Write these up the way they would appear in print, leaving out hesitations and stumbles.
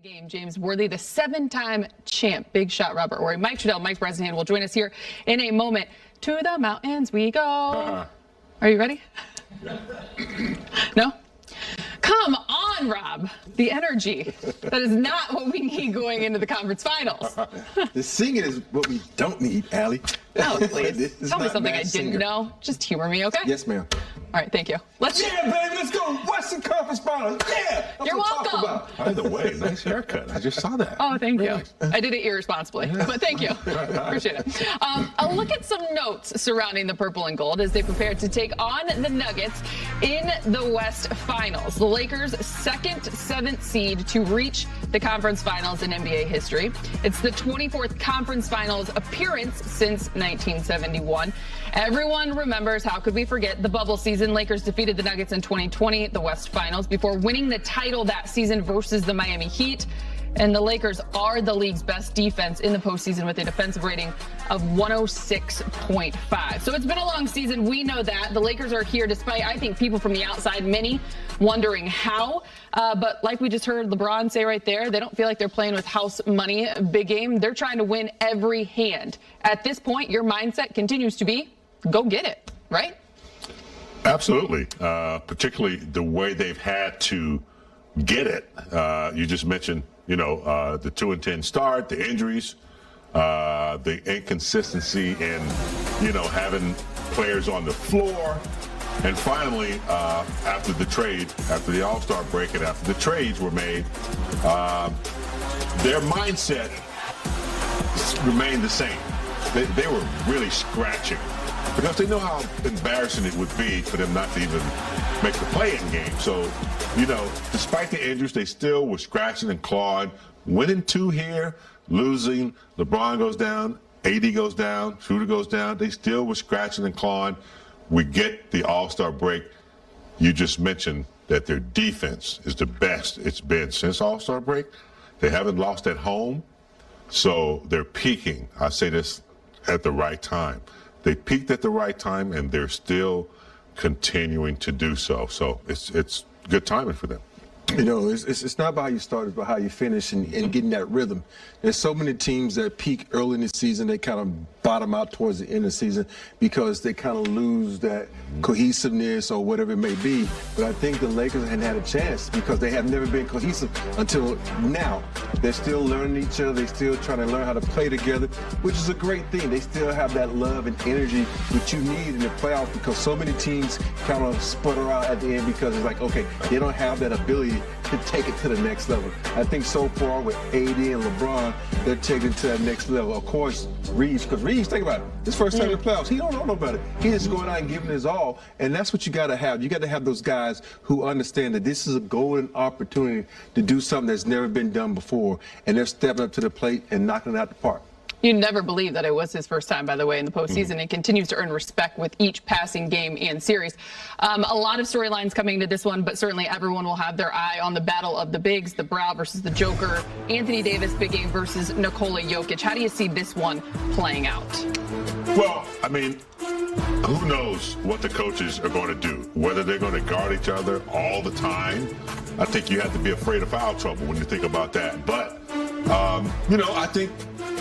Game, James Worthy, the 7-time champ. Big shot, Robert Ory. Mike Trudell, Mike Bresnahan will join us here in a moment. To the mountains we go. Are you ready? No? Come on, Rob. The energy. That is not what we need going into the conference finals. The singing is what we don't need, Allie. Oh, please. Tell me something I didn't know. Just humor me, okay? Yes, ma'am. All right, thank you. Yeah, baby, let's go. Western Conference Finals. Yeah. You're welcome. By the way, nice haircut. I just saw that. Oh, thank you. Nice. I did it irresponsibly, but thank you. Appreciate it. A look at some notes surrounding the purple and gold as they prepare to take on the Nuggets in the West Finals. The Lakers' second 7th seed to reach the conference finals in NBA history. It's the 24th conference finals appearance since 1971. Everyone remembers, how could we forget, the bubble season. Lakers defeated the Nuggets in 2020 at the West Finals before winning the title that season versus the Miami Heat. And the Lakers are the league's best defense in the postseason with a defensive rating of 106.5. So it's been a long season. We know that. The Lakers are here despite, I think, people from the outside, many wondering how. But like we just heard LeBron say right there, they don't feel like they're playing with house money. Big game. They're trying to win every hand. At this point, your mindset continues to be, go get it, right? Absolutely. Particularly the way they've had to get it. You just mentioned, the 2-10 start, the injuries, the inconsistency in, having players on the floor. And finally, after the All-Star break and after the trades were made, their mindset remained the same. They were really scratching because they know how embarrassing it would be for them not to even make the play-in game. So, despite the injuries, they still were scratching and clawing, winning 2 here, losing. LeBron goes down, AD goes down, Shooter goes down. They still were scratching and clawing. We get the All-Star break. You just mentioned that their defense is the best it's been since All-Star break. They haven't lost at home, so they're peaking. I say this at the right time. They peaked at the right time, and they're still continuing to do so. So it's good timing for them. It's not about how you start, it's about how you finish and getting that rhythm. There's so many teams that peak early in the season, they kind of bottom out towards the end of the season because they kind of lose that cohesiveness or whatever it may be. But I think the Lakers hadn't had a chance because they have never been cohesive until now. They're still learning each other. They're still trying to learn how to play together, which is a great thing. They still have that love and energy which you need in the playoffs because so many teams kind of sputter out at the end because it's like, okay, they don't have that ability to take it to the next level. I think so far with AD and LeBron, they're taking it to that next level. Of course, Reeves, think about it. His first time in the playoffs, he don't know no better. He's just going out and giving his all, and that's what you got to have. You got to have those guys who understand that this is a golden opportunity to do something that's never been done before, and they're stepping up to the plate and knocking it out the park. You never believe that it was his first time, by the way, in the postseason. He continues to earn respect with each passing game and series. A lot of storylines coming into this one, but certainly everyone will have their eye on the battle of the bigs, the Brow versus the Joker, Anthony Davis, big game versus Nikola Jokic. How do you see this one playing out? Well, I mean, who knows what the coaches are going to do, whether they're going to guard each other all the time. I think you have to be afraid of foul trouble when you think about that. But, I think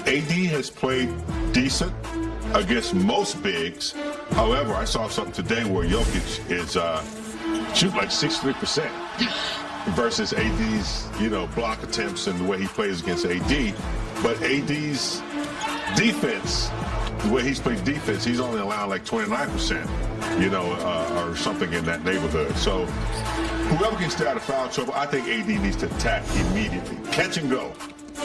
AD has played decent against most bigs. However, I saw something today where Jokic is shooting like 63% versus AD's, block attempts and the way he plays against AD. But AD's defense, the way he's played defense, he's only allowed like 29%, or something in that neighborhood. So whoever can stay out of foul trouble, I think AD needs to attack immediately. Catch and go.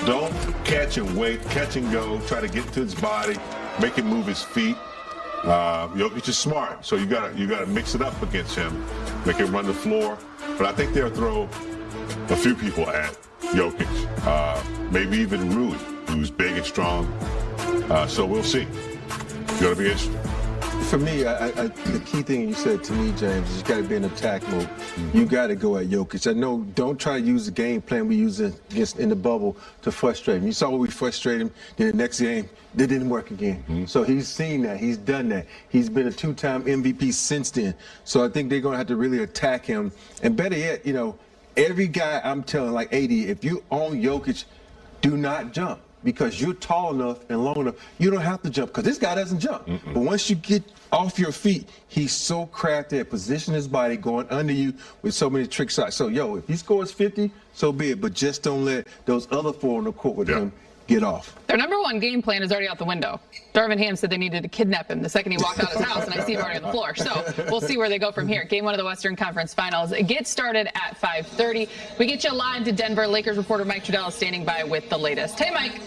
Don't catch and wait, catch and go, try to get to his body, make him move his feet. Jokic is smart, so you gotta mix it up against him, make him run the floor. But I think they'll throw a few people at Jokic, maybe even Rui, who's big and strong. So we'll see. It's gonna be interesting. For me, the key thing you said to me, James, is you got to be in attack mode. You got to go at Jokic. I know, don't try to use the game plan we use in the bubble to frustrate him. You saw what we frustrated him. Then the next game, it didn't work again. So he's seen that. He's done that. He's been a 2-time MVP since then. So I think they're going to have to really attack him. And better yet, every guy I'm telling, like AD, if you own Jokic, do not jump because you're tall enough and long enough. You don't have to jump because this guy doesn't jump. But once you get off your feet, he's so crafty at positioning his body, going under you with so many trick shots. So, if he scores 50, so be it. But just don't let those other four on the court with him get off. Their number one game plan is already out the window. Darvin Ham said they needed to kidnap him the second he walked out of his house, and I see him already on the floor. So we'll see where they go from here. Game 1 of the Western Conference Finals. It gets started at 5:30. We get you live to Denver. Lakers reporter Mike Trudell is standing by with the latest. Hey, Mike.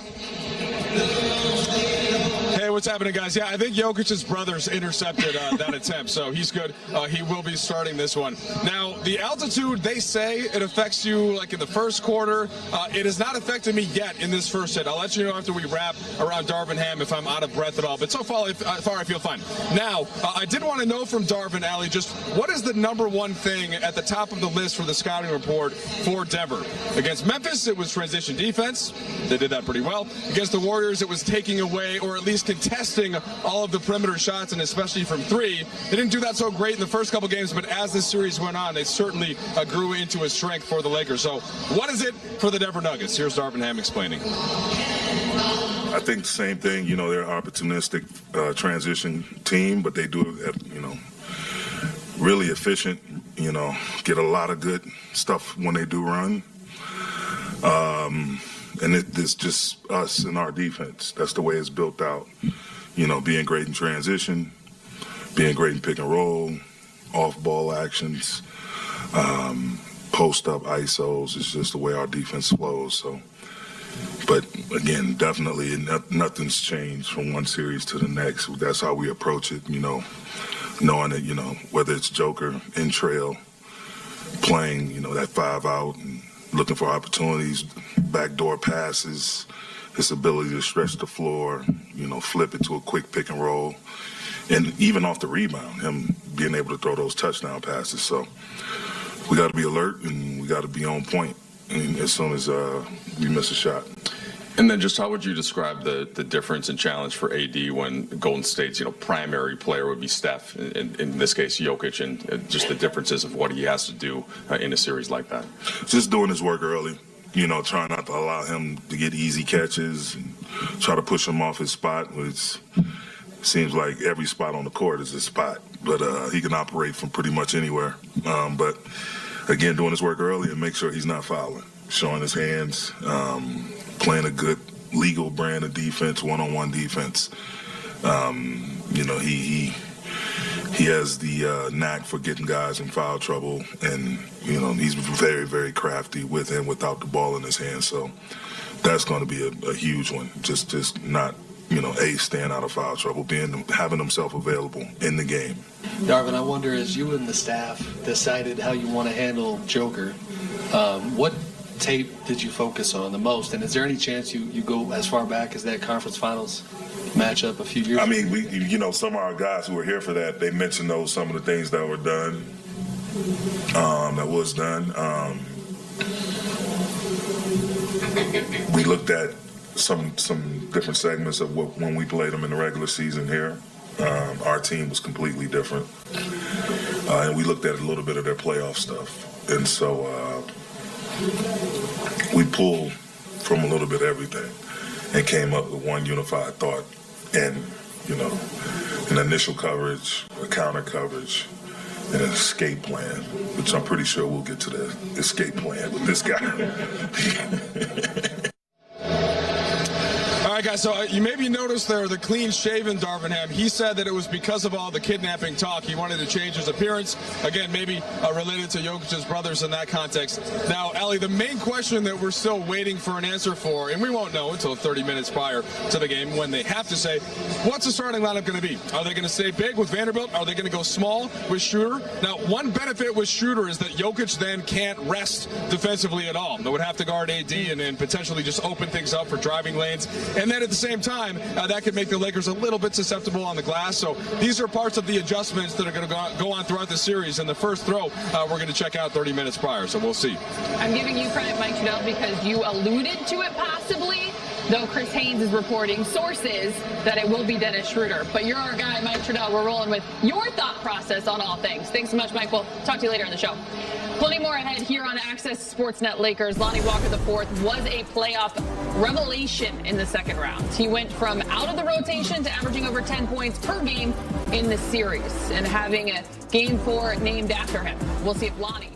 Hey, what's happening, guys? Yeah, I think Jokic's brothers intercepted that attempt, so he's good. He will be starting this one. Now, the altitude, they say it affects you like in the first quarter. It has not affected me yet in this first hit. I'll let you know after we wrap around Darvin Ham if I'm out of breath at all. But so far I feel fine. Now, I did want to know from Darvin, Allie, just what is the number one thing at the top of the list for the scouting report for Denver? Against Memphis, it was transition defense. They did that pretty well. Against the Warriors, it was taking away or at least contesting all of the perimeter shots, and especially from three. They didn't do that so great in the first couple games, but as this series went on, they certainly grew into a strength for the Lakers. So what is it for the Denver Nuggets? Here's Darvin Ham explaining. I think the same thing. They're an opportunistic transition team, but they do it, really efficient. Get a lot of good stuff when they do run. And it's just us and our defense. That's the way it's built out. Being great in transition, being great in pick and roll, off-ball actions, post-up ISOs. It's just the way our defense flows. So, but again, definitely nothing's changed from one series to the next. That's how we approach it. Knowing that whether it's Joker in trail, playing that 5-out. And looking for opportunities, backdoor passes, his ability to stretch the floor, flip it to a quick pick and roll, and even off the rebound, him being able to throw those touchdown passes. So we got to be alert and we got to be on point as soon as we miss a shot. And then just how would you describe the difference and challenge for AD when Golden State's primary player would be Steph, in this case Jokic, and just the differences of what he has to do in a series like that? Just doing his work early, trying not to allow him to get easy catches, and try to push him off his spot, which seems like every spot on the court is his spot, but he can operate from pretty much anywhere. But again, doing his work early and make sure he's not fouling, showing his hands, playing a good legal brand of defense, one-on-one defense. He has the knack for getting guys in foul trouble, and he's very, very crafty with and without the ball in his hands. So that's going to be a huge one. Just not staying out of foul trouble, having himself available in the game. Darvin, I wonder, as you and the staff decided how you want to handle Joker, what tape did you focus on the most, and is there any chance you go as far back as that conference finals matchup a few years ago? I mean, we some of our guys who were here for that, they mentioned some of the things that were done, we looked at some different segments of when we played them in the regular season here. Our team was completely different, and we looked at a little bit of their playoff stuff, and so we pulled from a little bit of everything and came up with one unified thought, and an initial coverage, a counter coverage, and an escape plan, which I'm pretty sure we'll get to the escape plan with this guy. All right, guys, so you maybe noticed there the clean-shaven Darvin Ham. He said that it was because of all the kidnapping talk. He wanted to change his appearance. Again, maybe related to Jokic's brothers in that context. Now, Allie, the main question that we're still waiting for an answer for, and we won't know until 30 minutes prior to the game when they have to say, what's the starting lineup going to be? Are they going to stay big with Vanderbilt? Are they going to go small with Schroeder? Now, one benefit with Schroeder is that Jokic then can't rest defensively at all. They would have to guard AD and potentially just open things up for driving lanes. And then at the same time, that could make the Lakers a little bit susceptible on the glass. So these are parts of the adjustments that are going to go on throughout the series. And the first throw, we're going to check out 30 minutes prior. So we'll see. I'm giving you credit, Mike Trudell, because you alluded to it possibly though Chris Haynes is reporting sources that it will be Dennis Schroeder. But you're our guy, Mike Trudell. We're rolling with your thought process on all things. Thanks so much, Mike. We'll talk to you later in the show. Plenty more ahead here on Access Sportsnet Lakers. Lonnie Walker IV was a playoff revelation in the second round. He went from out of the rotation to averaging over 10 points per game in the series and having a Game 4 named after him. We'll see if Lonnie